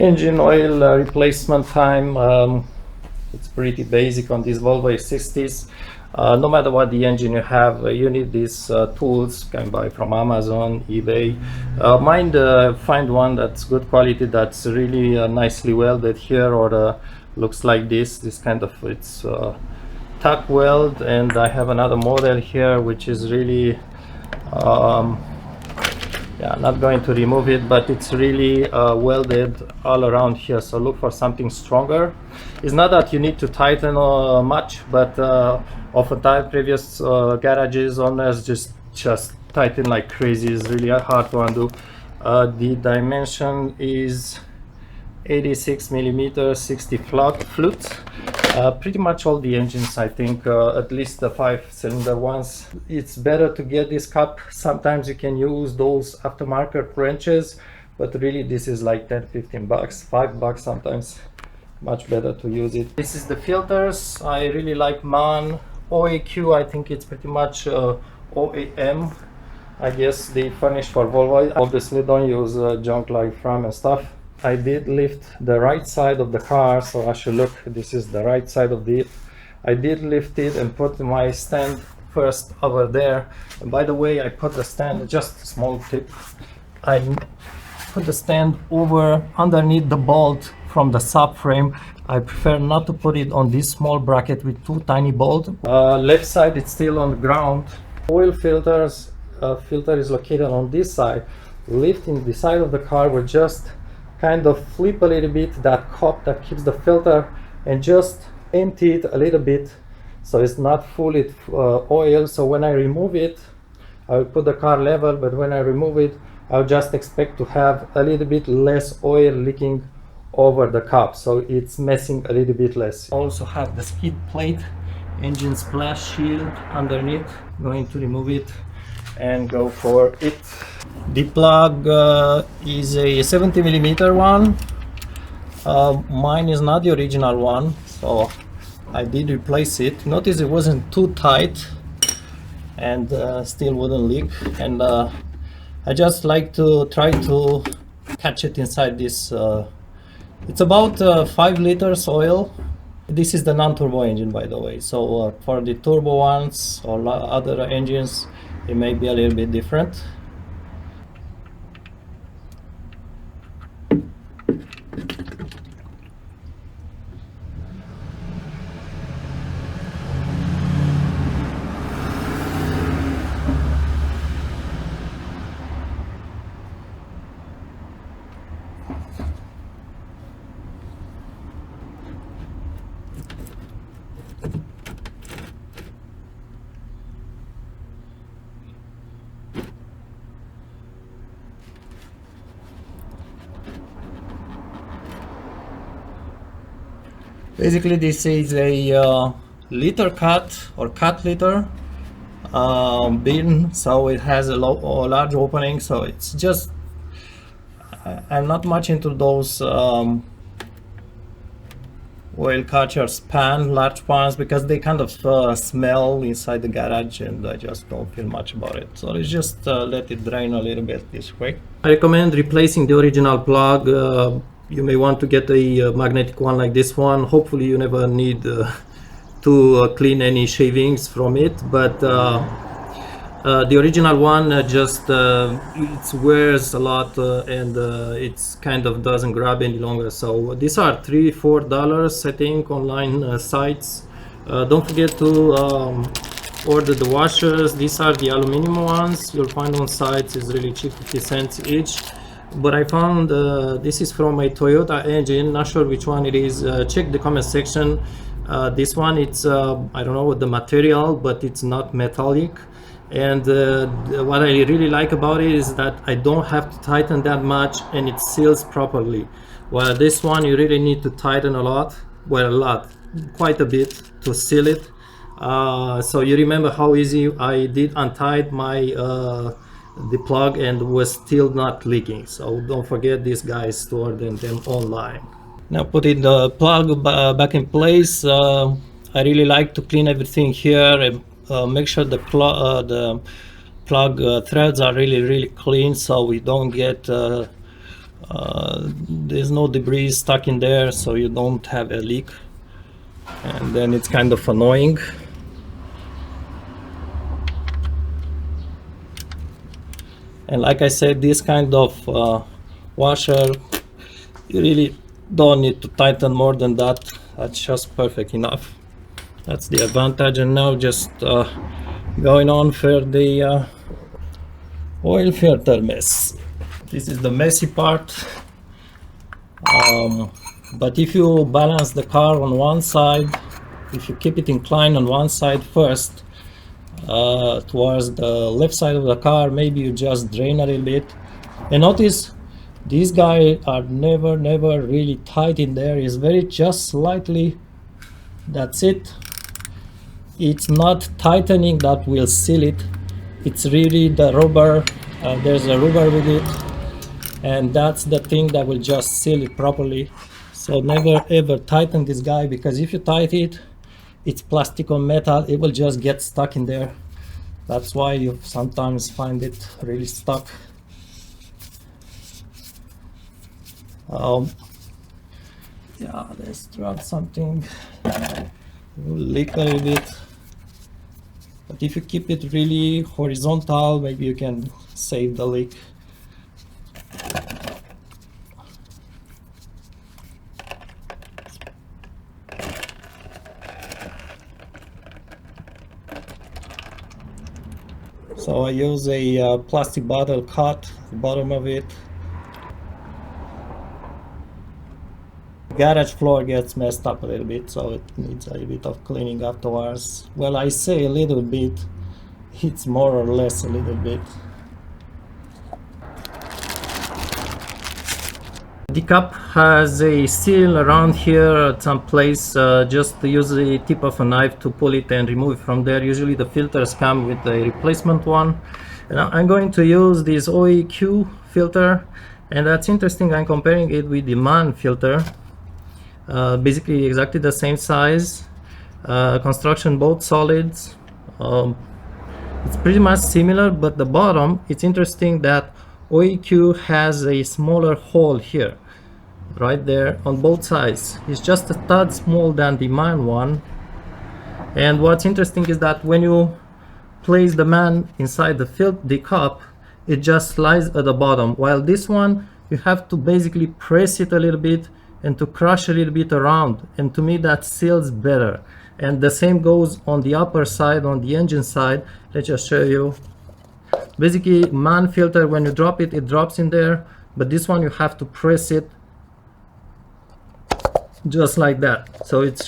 Engine oil replacement time, it's pretty basic on these Volvo S60s. No matter what the engine you have, you need these tools. You can buy from Amazon, eBay. Find one that's good quality, that's really nicely welded here, or looks like this kind of, it's tack weld. And I have another model here which is really yeah, I'm not going to remove it, but it's really welded all around here, so look for something stronger. It's not that you need to tighten much, but oftentimes previous garages owners just tighten like crazy. It's really hard to undo. The dimension is 86 millimeters, 60 flutes. Pretty much all the engines, I think, at least the 5-cylinder ones, it's better to get this cup. Sometimes you can use those aftermarket wrenches, but really this is like 10-15 bucks, $5 sometimes. Much better to use it. This is the filters. I really like MAN. OAQ, I think it's pretty much OAM. I guess they furnish for Volvo. Obviously don't use junk like Fram and stuff. I did lift the right side of the car, so I should look, this is the right side of it. I did lift it and put my stand first over there. And by the way, I put the stand, just a small tip, I put the stand over underneath the bolt from the subframe. I prefer not to put it on this small bracket with two tiny bolts. Left side, it's still on the ground. Oil filters, filter is located on this side. Lifting the side of the car will just kind of flip a little bit that cup that keeps the filter and just empty it a little bit so it's not full with oil. So when I remove it, I will put the car level, but when I remove it, I'll just expect to have a little bit less oil leaking over the cup, so it's messing a little bit less. I also have the skid plate, engine splash shield underneath. Going to remove it and go for it. The plug is a 70 millimeter one. Mine is not the original one, so I did replace it. Notice it wasn't too tight and still wouldn't leak. And I just like to try to catch it inside this. It's about 5 liters oil. This is the non-turbo engine, by the way. So for the turbo ones or other engines, it may be a little bit different. Basically, this is a liter cut or cut liter bin, so it has a large opening. So it's just, I'm not much into those oil catchers large pans, because they kind of smell inside the garage and I just don't feel much about it. So let's just let it drain a little bit this way. I recommend replacing the original plug. You may want to get a magnetic one like this one. Hopefully you never need to clean any shavings from it, but the original one it wears a lot and it's kind of doesn't grab any longer. So these are $3-4 I think online sites. Don't forget to order the washers. These are the aluminum ones you'll find on sites. It's really cheap, 50 cents each. But I found this is from a Toyota engine, not sure which one it is. Check the comment section. This one, it's I don't know what the material, but it's not metallic. And what I really like about it is that I don't have to tighten that much and it seals properly. While this one, you really need to tighten a lot, well, quite a bit to seal it. So you remember how easy I did untie the plug and was still not leaking. So don't forget, these guys to order them online. Now putting the plug back in place, I really like to clean everything here and make sure the plug threads are really clean, so we don't get there's no debris stuck in there, so you don't have a leak, and then it's kind of annoying. And like I said, this kind of washer, you really don't need to tighten more than that. That's just perfect enough. That's the advantage. And now just going on for the oil filter mess. This is the messy part. But if you balance the car on one side, if you keep it inclined on one side first, towards the left side of the car, maybe you just drain a little bit. And notice these guys are never really tight in there. It's very just slightly, that's it. It's not tightening that will seal it, it's really the rubber. There's a rubber with it, and that's the thing that will just seal it properly. So never ever tighten this guy, because if you tighten it, it's plastic or metal, it will just get stuck in there. That's why you sometimes find it really stuck. Yeah, let's try something. It will leak a little bit, but if you keep it really horizontal, maybe you can save the leak. So I use a plastic bottle, cut the bottom of it. Garage floor gets messed up a little bit, so it needs a little bit of cleaning afterwards. Well, I say a little bit, it's more or less a little bit. The cup has a seal around here at some place. Just use the tip of a knife to pull it and remove it from there. Usually the filters come with a replacement one. And I'm going to use this OEQ filter, and that's interesting. I'm comparing it with the MAN filter. Basically exactly the same size, construction, both solids. It's pretty much similar, but the bottom, it's interesting that OEQ has a smaller hole here, right there on both sides. It's just a tad smaller than the MAN one. And what's interesting is that when you place the MAN inside the cup, it just slides at the bottom, while this one you have to basically press it a little bit and to crush a little bit around, and to me that seals better. And the same goes on the upper side, on the engine side. Let's just show you. Basically MAN filter, when you drop it, it drops in there, but this one you have to press it just like that. So it's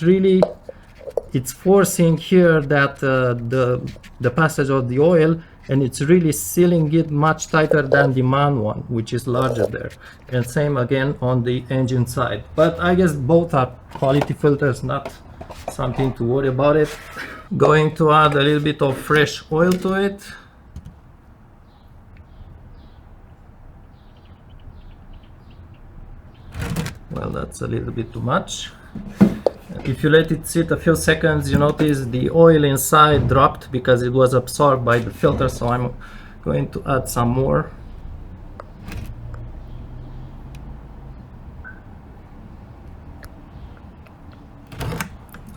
forcing here that the passage of the oil, and it's really sealing it much tighter than the MAN one, which is larger there. And same again on the engine side. But I guess both are quality filters, not something to worry about it. Going to add a little bit of fresh oil to it. Well, that's a little bit too much. If you let it sit a few seconds, you notice the oil inside dropped because it was absorbed by the filter, so I'm going to add some more.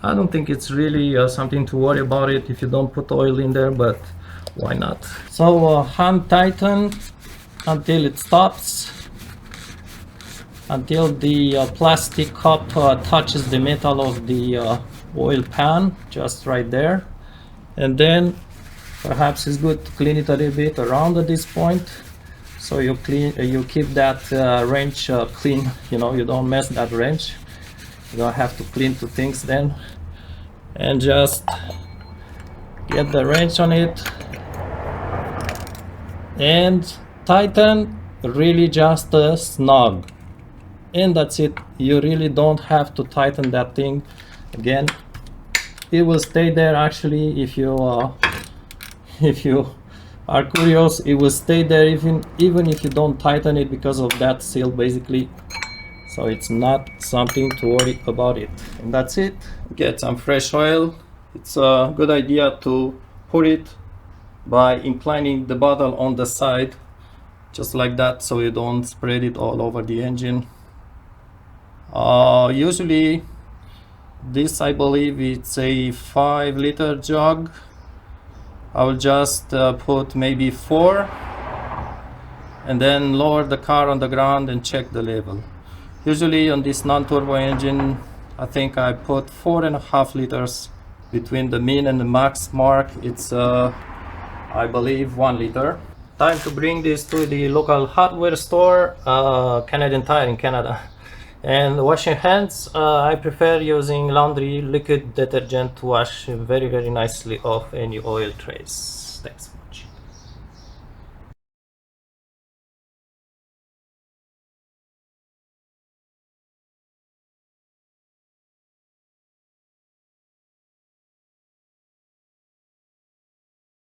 I don't think it's really something to worry about it if you don't put oil in there, but why not? So hand tighten until it stops, until the plastic cup touches the metal of the oil pan, just right there. And then perhaps it's good to clean it a little bit around at this point, so you keep that wrench clean. You know, you don't mess that wrench. You don't have to clean two things then. And just get the wrench on it and tighten really just snug. And that's it. You really don't have to tighten that thing again. It will stay there. Actually, if you are curious, it will stay there even if you don't tighten it, because of that seal basically. So it's not something to worry about it. And that's it. Get some fresh oil. It's a good idea to pour it by inclining the bottle on the side, just like that, so you don't spread it all over the engine. Usually this, I believe it's a 5-liter jug. I will just put maybe 4 and then lower the car on the ground and check the level. Usually on this non-turbo engine, I think I put 4.5 liters between the min and the max mark. It's I believe 1 liter. Time to bring this to the local hardware store, Canadian Tire in Canada. And washing hands, I prefer using laundry liquid detergent to wash very nicely off any oil trace. Thanks.